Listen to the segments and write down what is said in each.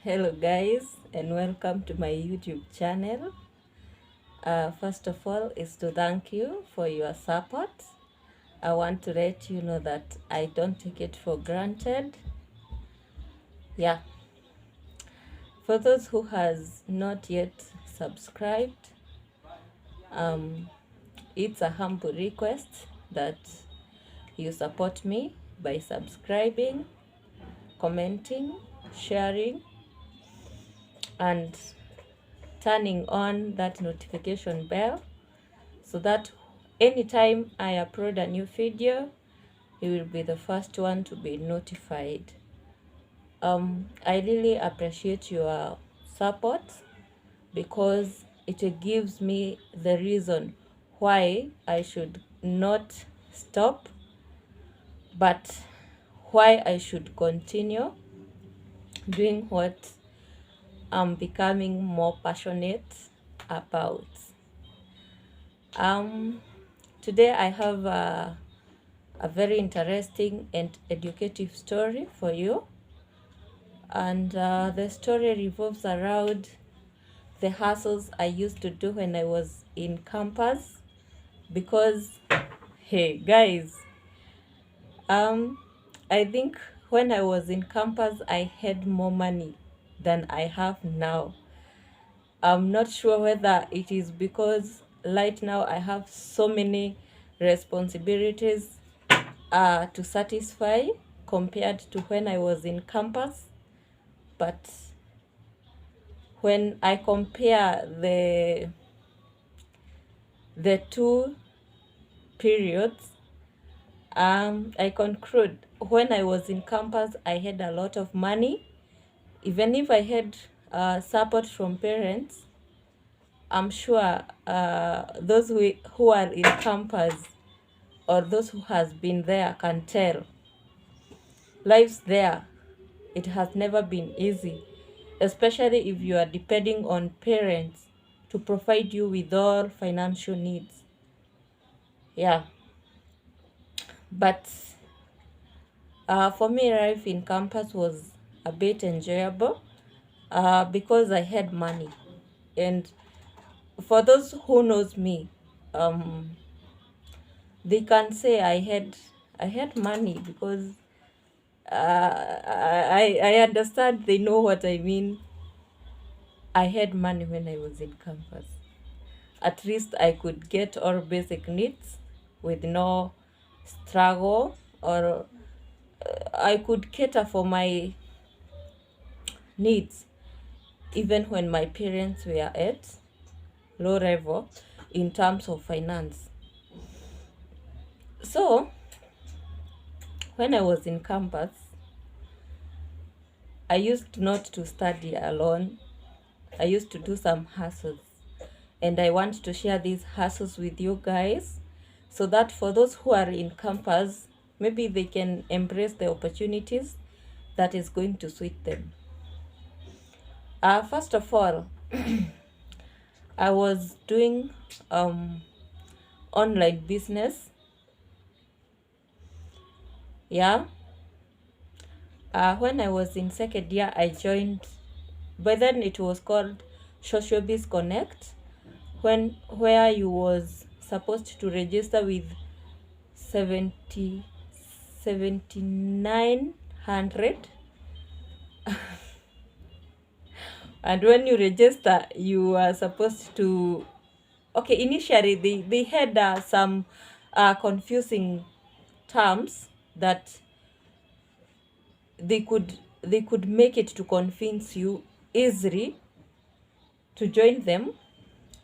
Hello guys, and welcome to my YouTube channel. First of all is to thank you for your support. I want to let you know that I don't take it for granted. Yeah, for those who has not yet subscribed, it's a humble request that you support me by subscribing, commenting, sharing, and turning on that notification bell so that anytime I upload a new video, you will be the first one to be notified. I really appreciate your support because it gives me the reason why I should not stop, but why I should continue doing what I'm becoming more passionate about. Today I have a very interesting and educative story for you, and the story revolves around the hustles I used to do when I was in campus. Because hey guys, I think when I was in campus I had more money than I have now. I'm not sure whether it is because right now I have so many responsibilities to satisfy compared to when I was in campus. But when I compare the two periods, I conclude when I was in campus, I had a lot of money. Even if I had support from parents, I'm sure those who are in campus or those who has been there can tell. Lives there, it has never been easy, especially if you are depending on parents to provide you with all financial needs. Yeah, but for me, life in campus was a bit enjoyable because I had money. And for those who knows me, um, they can say I had money because I understand. They know what I mean. I had money when I was in campus. At least I could get all basic needs with no struggle, or I could cater for my needs even when my parents were at low level in terms of finance. So when I was in campus, I used not to study alone. I used to do some hustles, and I want to share these hustles with you guys so that for those who are in campus, maybe they can embrace the opportunities that is going to suit them. First of all, I was doing online business. Yeah. When I was in second year, I joined. By then, it was called Social Biz Connect, where you was supposed to register with 7,900. And when you register, you are supposed to, okay, initially they had some confusing terms that they could make it to convince you easily to join them,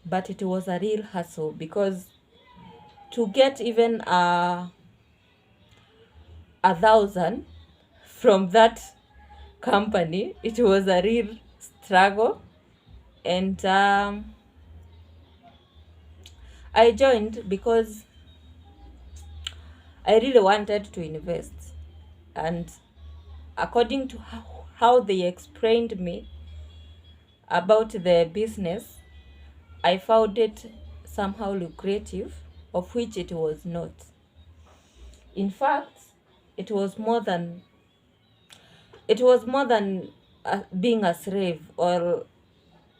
but it was a real hassle because to get even 1,000 from that company, it was a real struggle. And I joined because I really wanted to invest, and according to how they explained me about the business, I found it somehow lucrative, of which it was not. In fact, it was more than being a slave or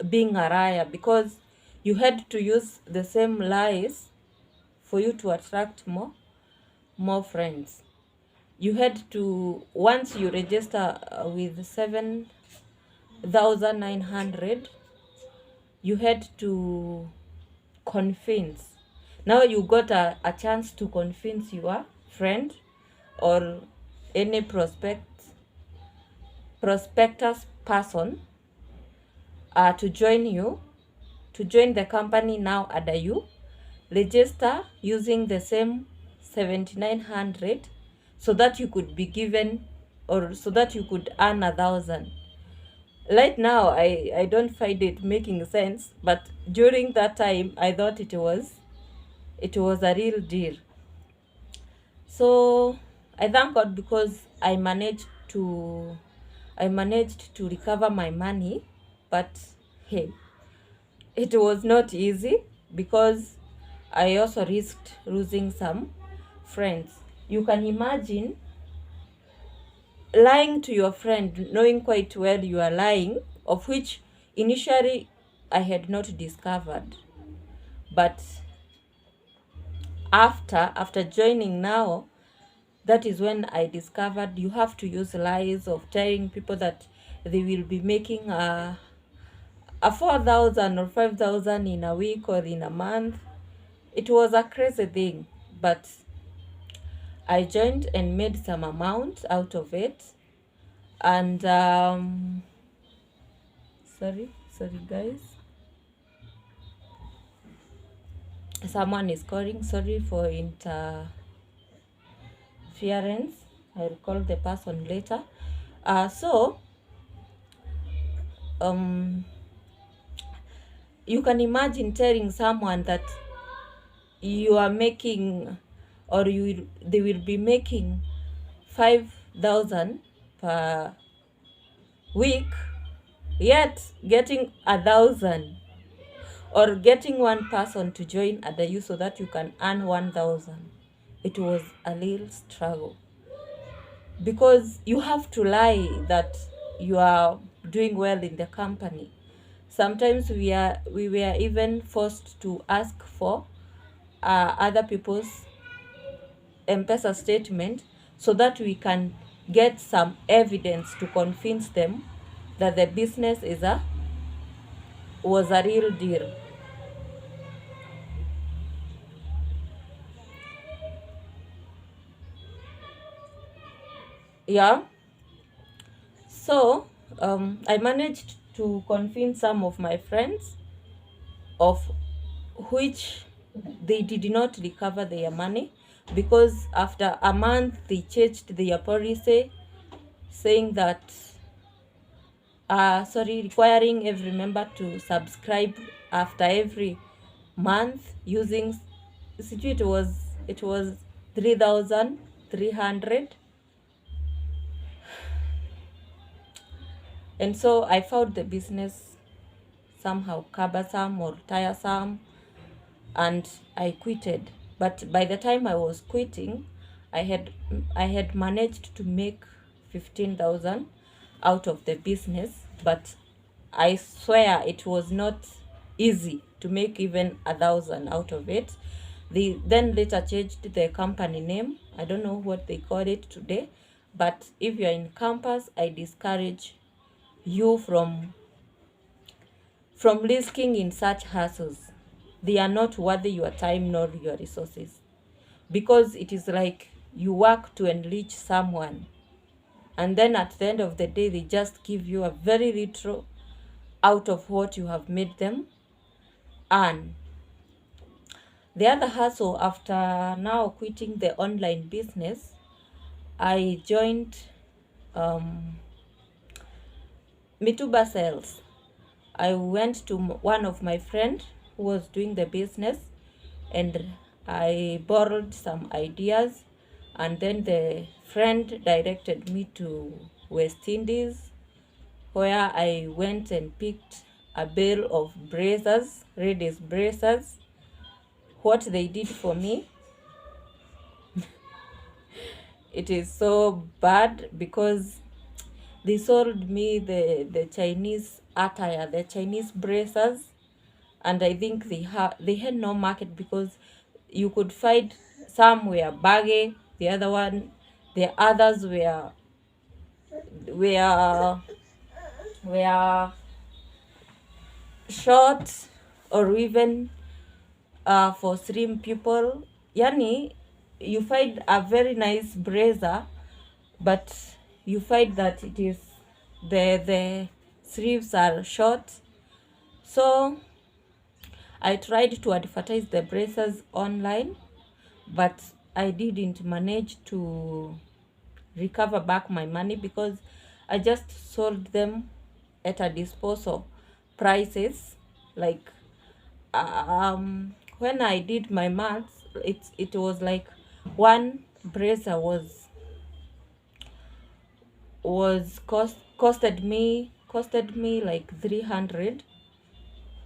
being a liar, because you had to use the same lies for you to attract more friends. You had to, once you register with 7,900, you had to convince. Now you got a chance to convince your friend or any prospectus person to join you, to join the company now under you. Register using the same 7,900 so that you could be given, or so that you could earn 1,000. Right now I don't find it making sense, but during that time I thought it was a real deal. So I thank God because I managed to recover my money. But hey, it was not easy because I also risked losing some friends. You can imagine lying to your friend, knowing quite well you are lying, of which initially I had not discovered. But after joining now, that is when I discovered you have to use lies of telling people that they will be making a 4,000 or 5,000 in a week or in a month. It was a crazy thing, but I joined and made some amount out of it. And sorry guys, someone is calling. Sorry for interference. I'll call the person later. So you can imagine telling someone that you are making, or they will be making 5,000 per week, yet getting 1,000, or getting one person to join under you so that you can earn 1,000. It was a little struggle because you have to lie that you are doing well in the company. Sometimes we were even forced to ask for other people's M-Pesa statement so that we can get some evidence to convince them that the business was a real deal. Yeah. So I managed to convince some of my friends, of which they did not recover their money, because after a month they changed their policy, saying that requiring every member to subscribe after every month using, it was 3,300. And so I found the business somehow cumbersome or tiresome, and I quitted. But by the time I was quitting, I had managed to make 15,000 out of the business. But I swear it was not easy to make even 1,000 out of it. They then later changed the company name. I don't know what they call it today. But if you're in campus, I discourage you from risking in such hassles. They are not worthy your time nor your resources, because it is like you work to enrich someone, and then at the end of the day they just give you a very little out of what you have made them earn. The other hustle, after now quitting the online business, I joined Mituba sales. I went to one of my friend who was doing the business, and I borrowed some ideas, and then the friend directed me to West Indies, where I went and picked a bale of bracers, ladies bracers. What they did for me, it is so bad, because they sold me the Chinese attire, the Chinese braces, and I think they had no market because you could find some were baggy, the others were were short, or even for slim people. Yani, you find a very nice brazier, but you find that it is the sleeves are short. So I tried to advertise the braces online, but I didn't manage to recover back my money because I just sold them at a disposal prices. Like when I did my maths, it was like one bracer was costed me like 300.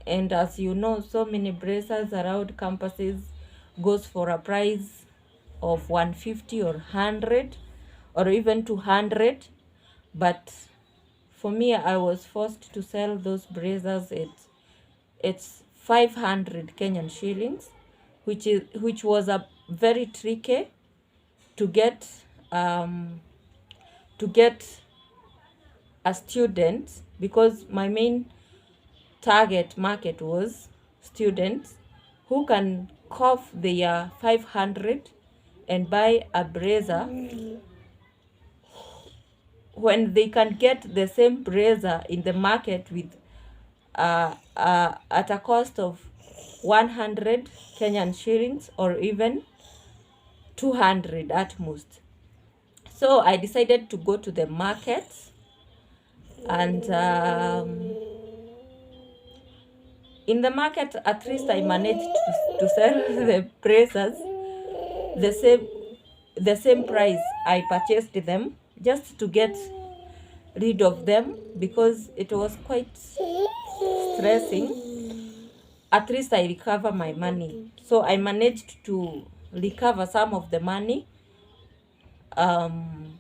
And as you know, so many bracers around campuses goes for a price of 150 or 100 or even 200. But for me, I was forced to sell those bracers at it's 500 Kenyan shillings, which was a very tricky to get um to get a student, because my main target market was students who can cough their 500 and buy a brazier when they can get the same brazier in the market with at a cost of 100 Kenyan shillings or even 200 at most. So I decided to go to the market, and in the market, at least I managed to sell the braces the same the same price I purchased them, just to get rid of them because it was quite stressing. At least I recover my money. So I managed to recover some of the money, and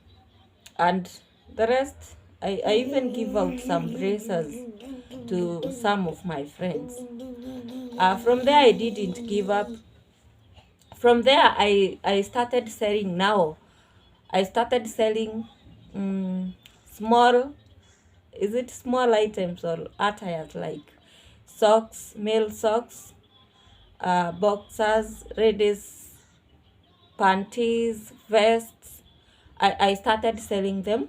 the rest I even give out some braces to some of my friends. From there, I didn't give up. From there, I started selling. Now I started selling small, is it small items or attires like socks, male socks, boxers, ladies panties, vests. I started selling them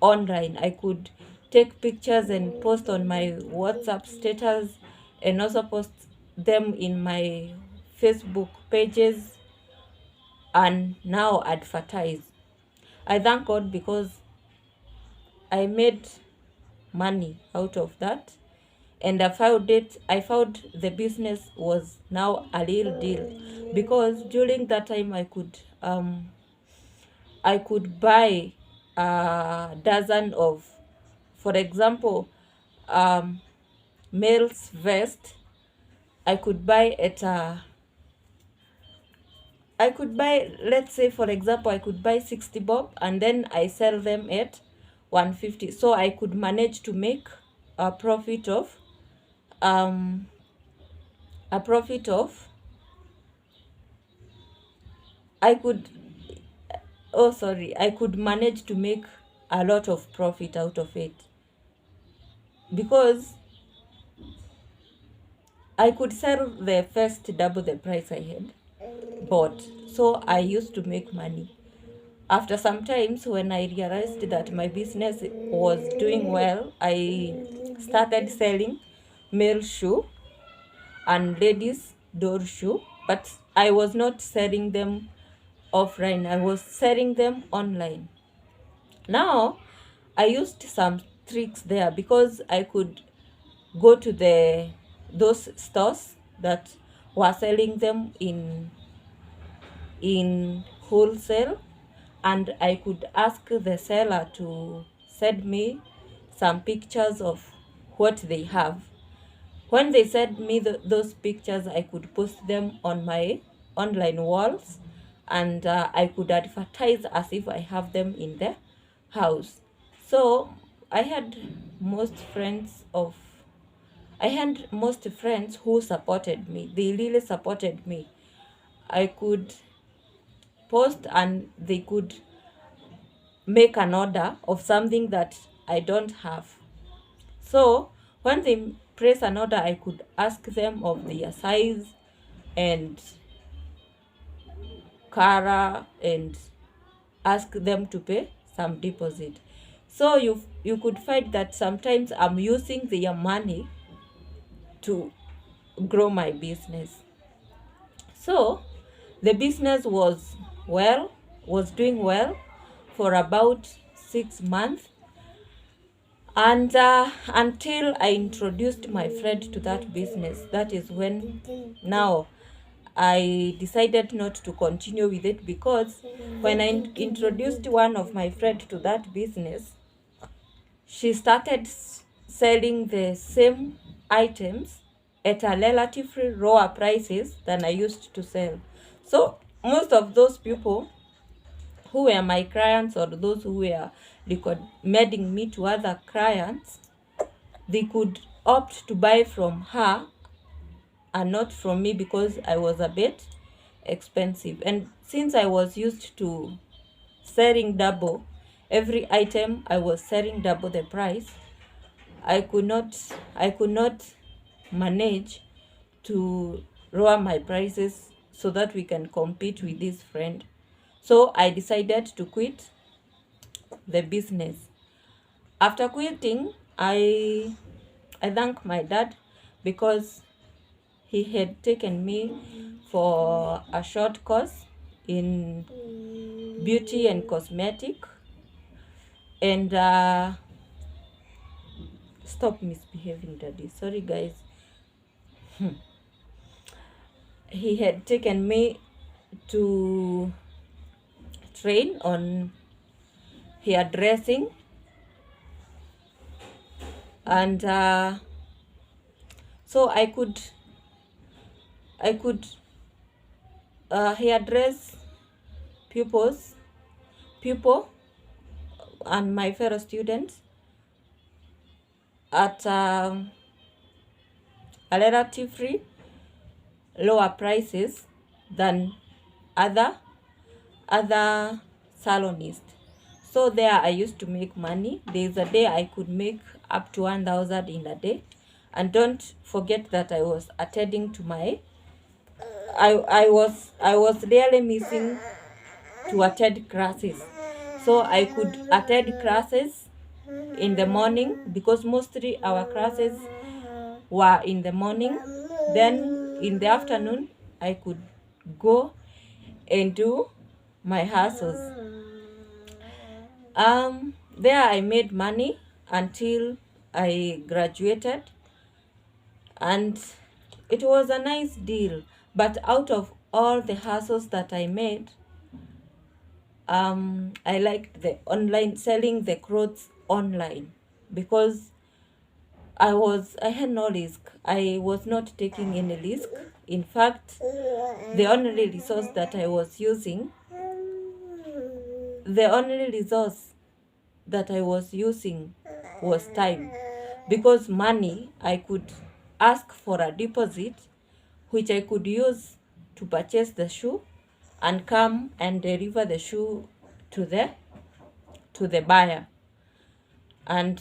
online. I could take pictures and post on my WhatsApp status, and also post them in my Facebook pages, and now advertise. I thank God because I made money out of that, and I found the business was now a real deal, because during that time I could buy a dozen of, for example, male's vest. I could buy at a I could buy, let's say, for example, I could buy 60 bob and then I sell them at 150. So I could manage to make a profit of um a profit of I could oh sorry, I could manage to make a lot of profit out of it, because I could sell the first double the price I had bought. So I used to make money. After some times, when I realized that my business was doing well, I started selling male shoe and ladies door shoe, but I was not selling them offline. I was selling them online. Now, I used some tricks there, because I could go to those stores that were selling them in wholesale, and I could ask the seller to send me some pictures of what they have. When they sent me those pictures, I could post them on my online walls, and I could advertise as if I have them in the house. So I had most friends of I had most friends who supported me. They really supported me. I could post and they could make an order of something that I don't have. So when they place an order, I could ask them of their size and color and ask them to pay some deposit. So you could find that sometimes I'm using their money to grow my business. So the business was doing well for about 6 months, and until I introduced my friend to that business. That is when now I decided not to continue with it, because when I introduced one of my friend to that business, she started selling the same items at a relatively lower prices than I used to sell. So most of those people who were my clients, or those who were recommending me to other clients, they could opt to buy from her and not from me, because I was a bit expensive. And since I was used to selling double every item, I was selling double the price. I could not manage to lower my prices so that we can compete with this friend. So I decided to quit the business. After quitting, I thank my dad, because he had taken me for a short course in beauty and cosmetic, and stop misbehaving, daddy, sorry guys. He had taken me to train on hairdressing, and so I could hairdress pupils people and my fellow students at a relatively lower prices than other salonists. So there I used to make money. There's a day I could make up to 1,000 in a day. And don't forget that I was attending to my I was really missing to attend classes. So I could attend classes in the morning, because mostly our classes were in the morning. Then in the afternoon, I could go and do my hustles. There I made money until I graduated, and it was a nice deal. But out of all the hustles that I made, I liked the online, selling the clothes online, because I had no risk. I was not taking any risk. In fact, the only resource that I was using, the only resource that I was using was time, because money I could ask for a deposit, which I could use to purchase the shoe and come and deliver the shoe to the buyer. And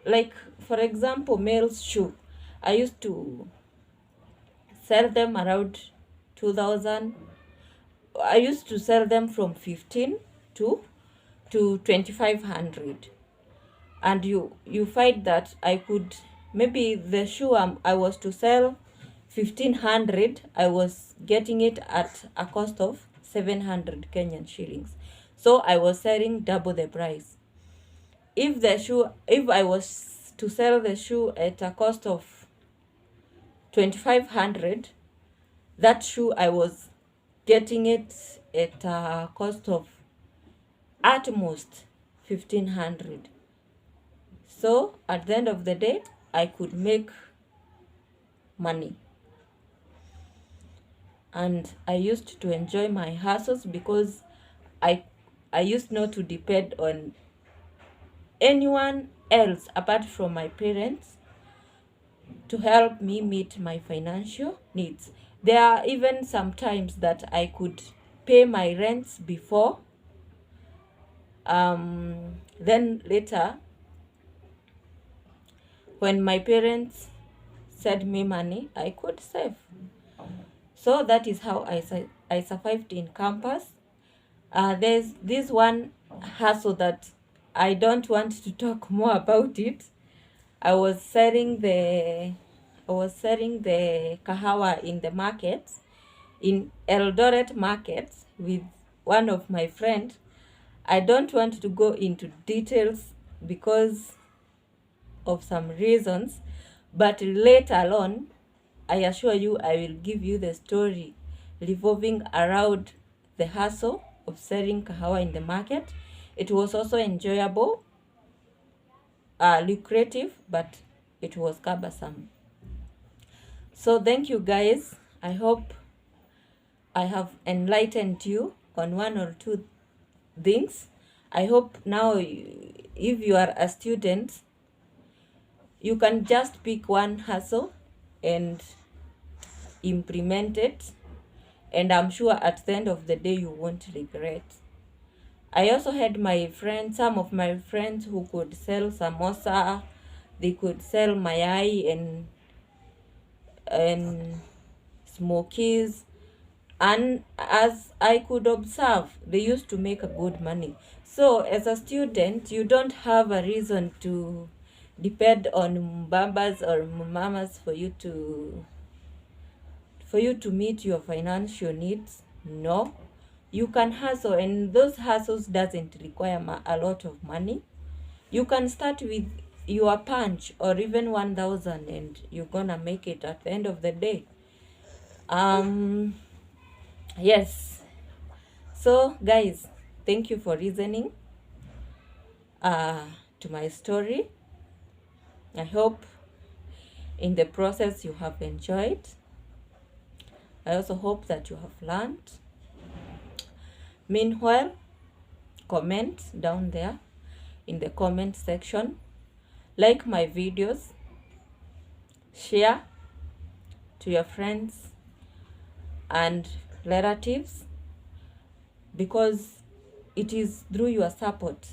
like, for example, male's shoe, I used to sell them around 2000. I used to sell them from 15 to 2500. And you find that I could, maybe the shoe I was to sell 1500, I was getting it at a cost of 700 Kenyan shillings. So I was selling double the price. If I was to sell the shoe at a cost of 2500, that shoe I was getting it at a cost of at most 1500. So at the end of the day, I could make money. And I used to enjoy my hustles, because I used not to depend on anyone else apart from my parents to help me meet my financial needs. There are even some times that I could pay my rents before, then later when my parents sent me money, I could save. So that is how I survived in campus. There's this one hustle that I don't want to talk more about it. I was selling the kahawa in the market, in Eldoret market, with one of my friends. I don't want to go into details because of some reasons, but later on, I assure you, I will give you the story revolving around the hustle of selling kahawa in the market. It was also enjoyable, lucrative, but it was cumbersome. So thank you guys. I hope I have enlightened you on one or two things. I hope now, if you are a student, you can just pick one hustle and implement it, and I'm sure at the end of the day you won't regret. I also had some of my friends who could sell samosa, they could sell mayai and smokies, and as I could observe, they used to make a good money. So as a student, you don't have a reason to depend on babas or mamas for you to meet your financial needs. No, you can hustle, and those hustles doesn't require a lot of money. You can start with your punch or even 1,000, and you're gonna make it at the end of the day. Yes. So guys, thank you for listening to my story. I hope in the process you have enjoyed. I also hope that you have learned. Meanwhile, comment down there in the comment section, like my videos, share to your friends and relatives, because it is through your support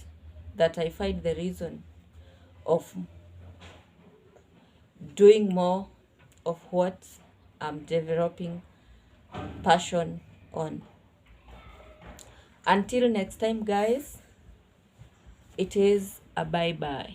that I find the reason of doing more of what I'm developing passion on. Until next time guys, it is a bye-bye.